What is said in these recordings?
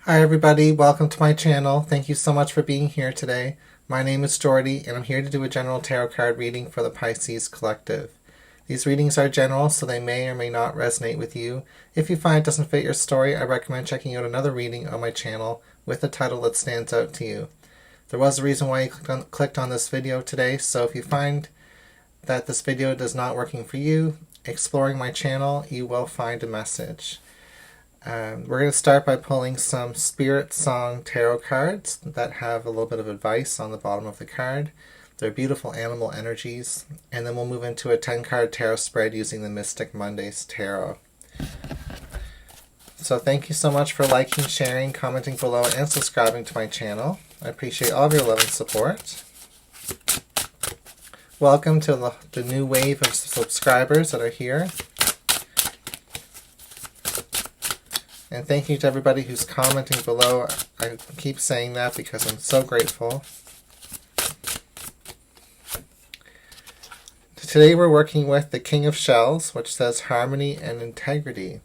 Hi everybody, welcome to my channel. Thank you so much for being here today. My name is Jordy and I'm here to do a general tarot card reading for the Pisces Collective. These readings are general, so they may or may not resonate with you. If you find it doesn't fit your story, I recommend checking out another reading on my channel with a title that stands out to you. There was a reason why you clicked on this video today, so if you find that this video is not working for you, exploring my channel, you will find a message. We're going to start by pulling some Spirit Song tarot cards that have a little bit of advice on the bottom of the card. They're beautiful animal energies. And then we'll move into a 10-card tarot spread using the Mystic Mondays Tarot. So thank you so much for liking, sharing, commenting below, and subscribing to my channel. I appreciate all of your love and support. Welcome to the new wave of subscribers that are here. And thank you to everybody who's commenting below. I keep saying that because I'm so grateful. Today we're working with the King of Shells, which says harmony and integrity.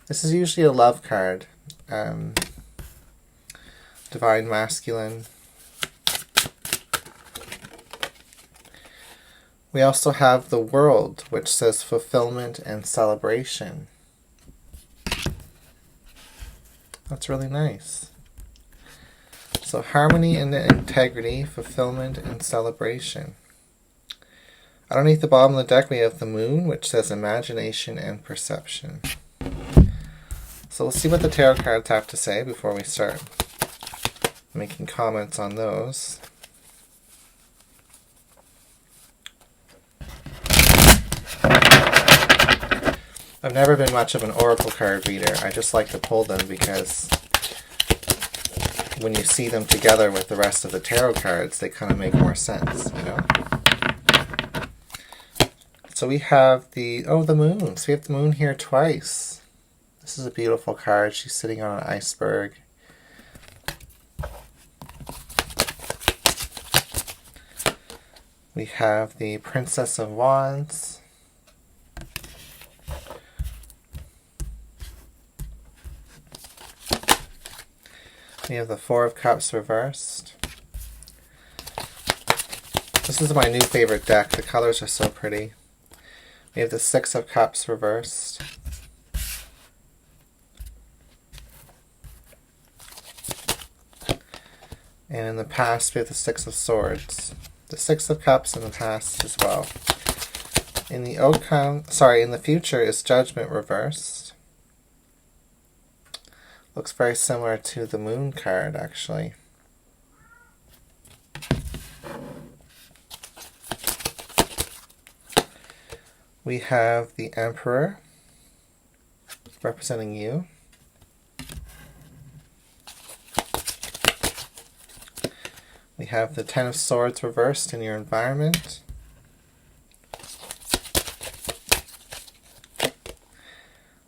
This is usually a love card. Divine Masculine. We also have the World, which says fulfillment and celebration. That's really nice. So harmony and integrity, fulfillment and celebration. Underneath the bottom of the deck we have the Moon, which says imagination and perception. So we'll see what the tarot cards have to say before we start making comments on those. I've never been much of an oracle card reader. I just like to pull them because when you see them together with the rest of the tarot cards, they kind of make more sense, you know? So we have the Moon. So we have the Moon here twice. This is a beautiful card. She's sitting on an iceberg. We have the Princess of Wands. We have the Four of Cups reversed. This is my new favorite deck. The colors are so pretty. We have the Six of Cups reversed. And in the past we have the Six of Swords. The Six of Cups in the past as well. In the in the future is Judgment reversed. Looks very similar to the Moon card, actually. We have the Emperor, representing you. We have the Ten of Swords reversed in your environment.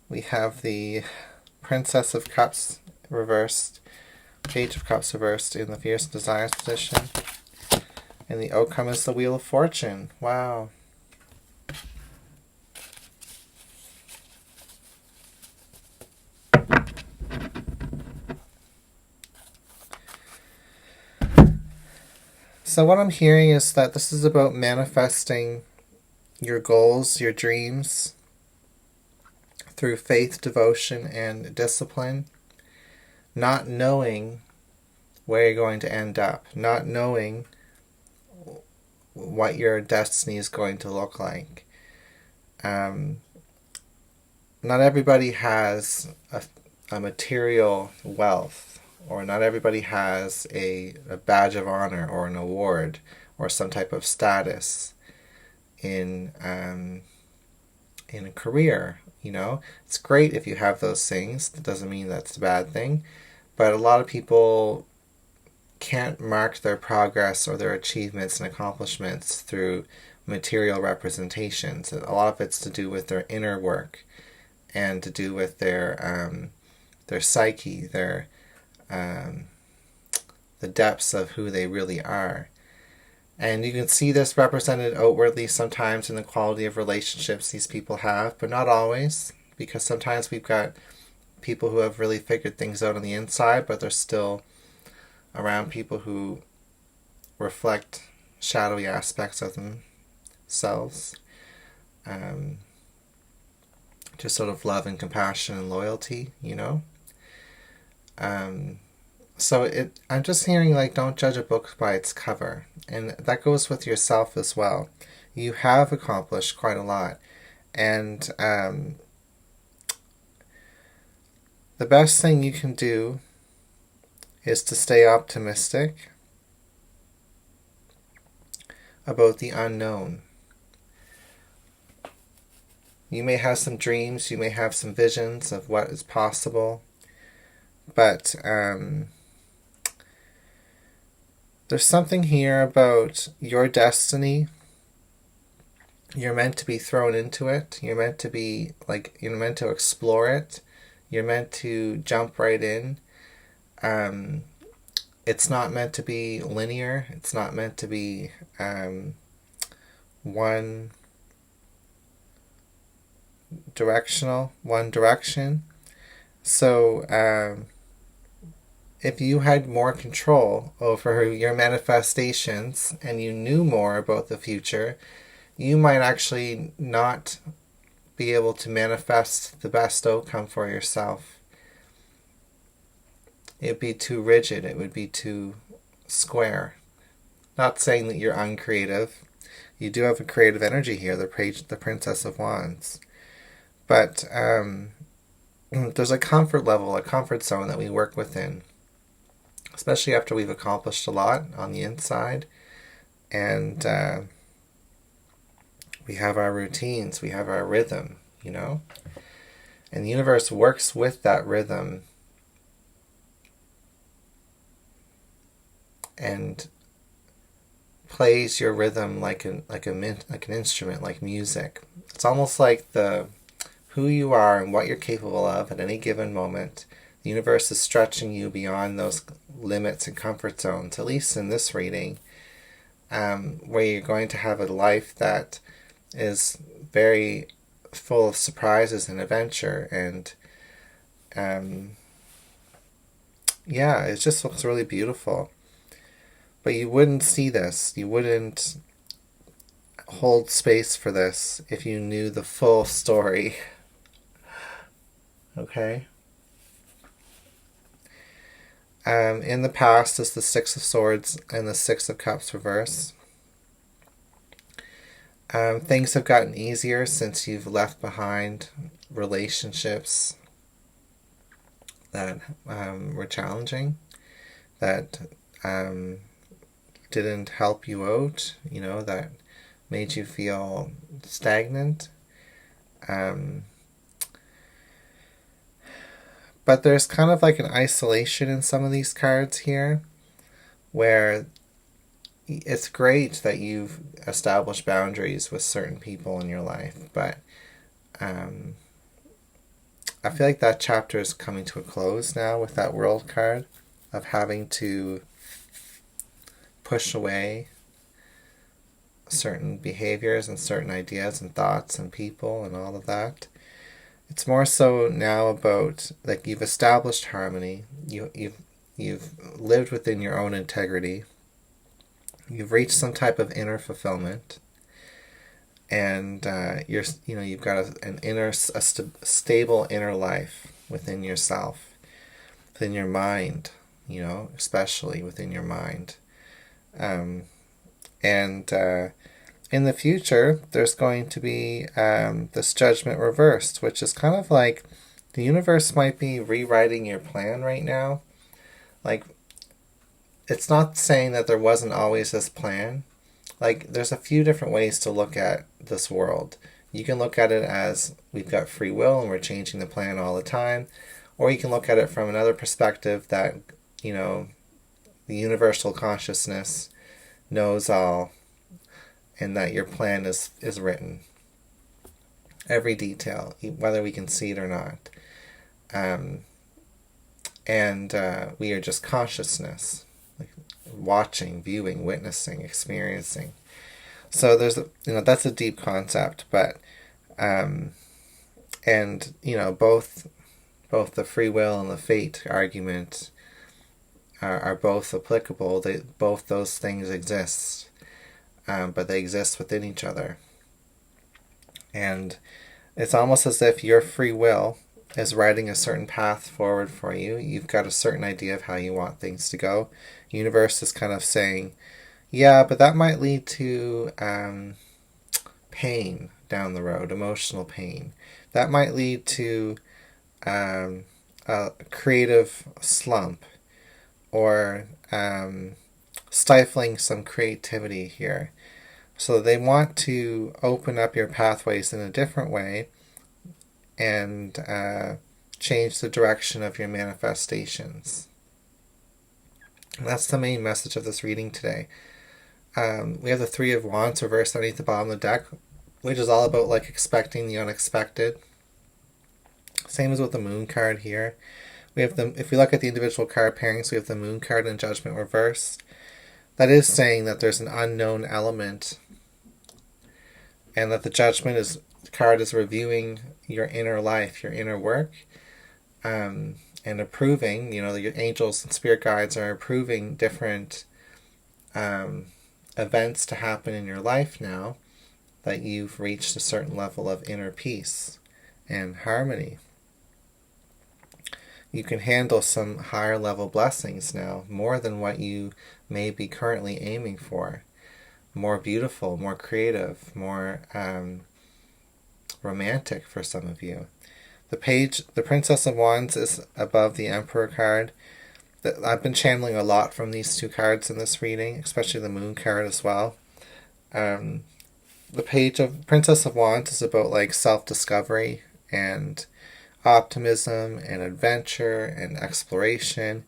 We have the Princess of Cups reversed, Page of Cups reversed in the Fierce Desires position. And the outcome is the Wheel of Fortune. Wow. So what I'm hearing is that this is about manifesting your goals, your dreams, through faith, devotion, and discipline, not knowing where you're going to end up, not knowing what your destiny is going to look like. Not everybody has a material wealth, or not everybody has a badge of honor or an award or some type of status in a career. You know, it's great if you have those things. That doesn't mean that's a bad thing. But a lot of people can't mark their progress or their achievements and accomplishments through material representations. A lot of it's to do with their inner work and to do with their psyche, the depths of who they really are. And you can see this represented outwardly sometimes in the quality of relationships these people have, but not always, because sometimes we've got people who have really figured things out on the inside, but they're still around people who reflect shadowy aspects of themselves. Just sort of love and compassion and loyalty, you know? So I'm just hearing, like, don't judge a book by its cover. And that goes with yourself as well. You have accomplished quite a lot. And the best thing you can do is to stay optimistic about the unknown. You may have some dreams, you may have some visions of what is possible, but there's something here about your destiny. You're meant to be thrown into it. You're meant to be, like, you're meant to explore it. You're meant to jump right in. It's not meant to be linear. It's not meant to be one direction. So if you had more control over your manifestations and you knew more about the future, you might actually not be able to manifest the best outcome for yourself. It'd be too rigid. It would be too square. Not saying that you're uncreative. You do have a creative energy here, the Princess of Wands. But there's a comfort level, a comfort zone that we work within, especially after we've accomplished a lot on the inside. And we have our routines, we have our rhythm, you know? And the universe works with that rhythm and plays your rhythm like an instrument, like music. It's almost like who you are and what you're capable of at any given moment. The universe is stretching you beyond those limits and comfort zones, at least in this reading, where you're going to have a life that is very full of surprises and adventure, and it just looks really beautiful. But you wouldn't see this, you wouldn't hold space for this if you knew the full story. Okay? In the past is the Six of Swords and the Six of Cups reverse. Things have gotten easier since you've left behind relationships that were challenging, that didn't help you out, you know, that made you feel stagnant. But there's kind of like an isolation in some of these cards here, where it's great that you've established boundaries with certain people in your life, but I feel like that chapter is coming to a close now with that World card, of having to push away certain behaviors and certain ideas and thoughts and people and all of that. It's more so now about, like, you've established harmony, you've lived within your own integrity, you've reached some type of inner fulfillment, and you've got a stable inner life within yourself, within your mind, you know, especially within your mind. In the future, there's going to be this Judgment reversed, which is kind of like the universe might be rewriting your plan right now. Like, it's not saying that there wasn't always this plan. Like, there's a few different ways to look at this world. You can look at it as we've got free will and we're changing the plan all the time. Or you can look at it from another perspective that, you know, the universal consciousness knows all, and that your plan is written. Every detail, whether we can see it or not. We are just consciousness, like watching, viewing, witnessing, experiencing. So there's that's a deep concept, but both both the free will and the fate argument are both applicable. Both those things exist, but they exist within each other. And it's almost as if your free will is writing a certain path forward for you. You've got a certain idea of how you want things to go. The universe is kind of saying, yeah, but that might lead to pain down the road, emotional pain. That might lead to a creative slump, or stifling some creativity here. So they want to open up your pathways in a different way and change the direction of your manifestations. And that's the main message of this reading today. We have the Three of Wands reversed underneath the bottom of the deck, which is all about like expecting the unexpected. Same as with the Moon card here. We have if we look at the individual card pairings, we have the Moon card and Judgment reversed. That is saying that there's an unknown element, and that the Judgment card is reviewing your inner life, your inner work, and approving. Your angels and spirit guides are approving different events to happen in your life now that you've reached a certain level of inner peace and harmony. You can handle some higher level blessings now, more than what you may be currently aiming for. More beautiful, more creative, more romantic for some of you. The Princess of Wands is above the Emperor card. I've been channeling a lot from these two cards in this reading, especially the Moon card as well. The Princess of Wands is about like self-discovery and optimism and adventure and exploration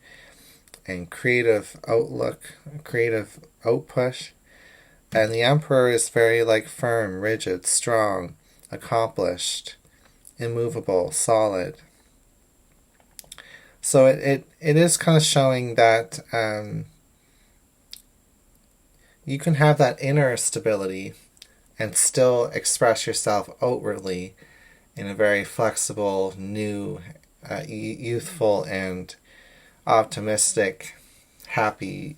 and creative outlook, creative output. And the Emperor is very like firm, rigid, strong, accomplished, immovable, solid. So it is kind of showing that you can have that inner stability and still express yourself outwardly in a very flexible, new, youthful, and optimistic, happy,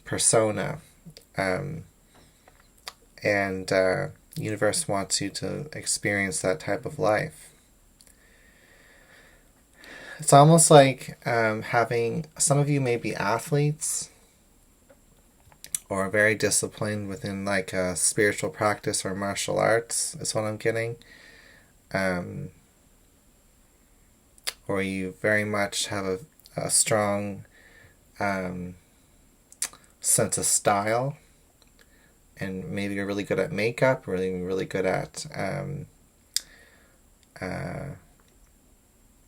persona. Universe wants you to experience that type of life. It's almost like having, some of you may be athletes or very disciplined within like a spiritual practice or martial arts, is what I'm getting. Or you very much have a strong sense of style, and maybe you're really good at makeup, really good at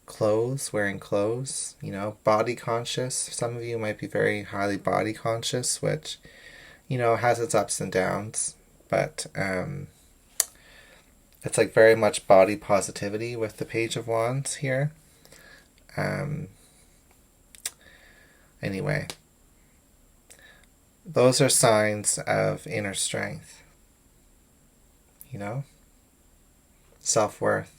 clothes, wearing clothes, body conscious. Some of you might be very highly body conscious, which, has its ups and downs, but it's like very much body positivity with the Page of Wands here. Anyway, those are signs of inner strength, self-worth.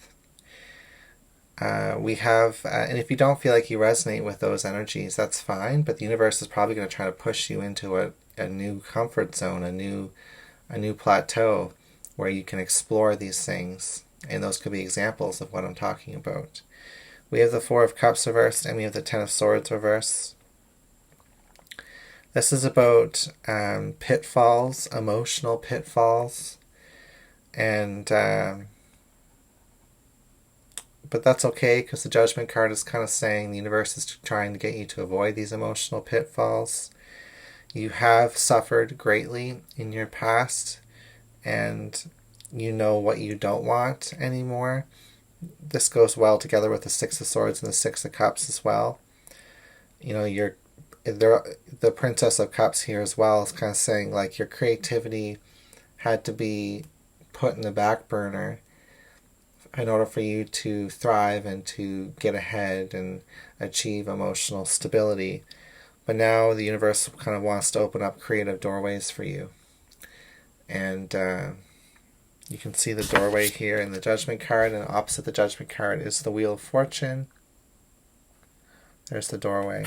We have, and if you don't feel like you resonate with those energies, that's fine, but the universe is probably going to try to push you into a new comfort zone, a new plateau where you can explore these things, and those could be examples of what I'm talking about. We have the Four of Cups reversed, and we have the Ten of Swords reversed. This is about pitfalls, emotional pitfalls, and but that's okay, because the Judgment card is kind of saying the universe is trying to get you to avoid these emotional pitfalls. You have suffered greatly in your past, and you know what you don't want anymore. This goes well together with the Six of Swords and the Six of Cups as well. The Princess of Cups here as well is kind of saying like your creativity had to be put in the back burner in order for you to thrive and to get ahead and achieve emotional stability. But now the universe kind of wants to open up creative doorways for you. And You can see the doorway here in the Judgment card, and opposite the Judgment card is the Wheel of Fortune. There's the doorway.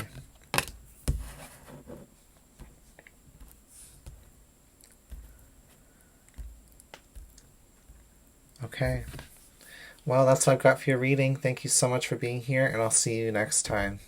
Okay. Well, that's what I've got for your reading. Thank you so much for being here, and I'll see you next time.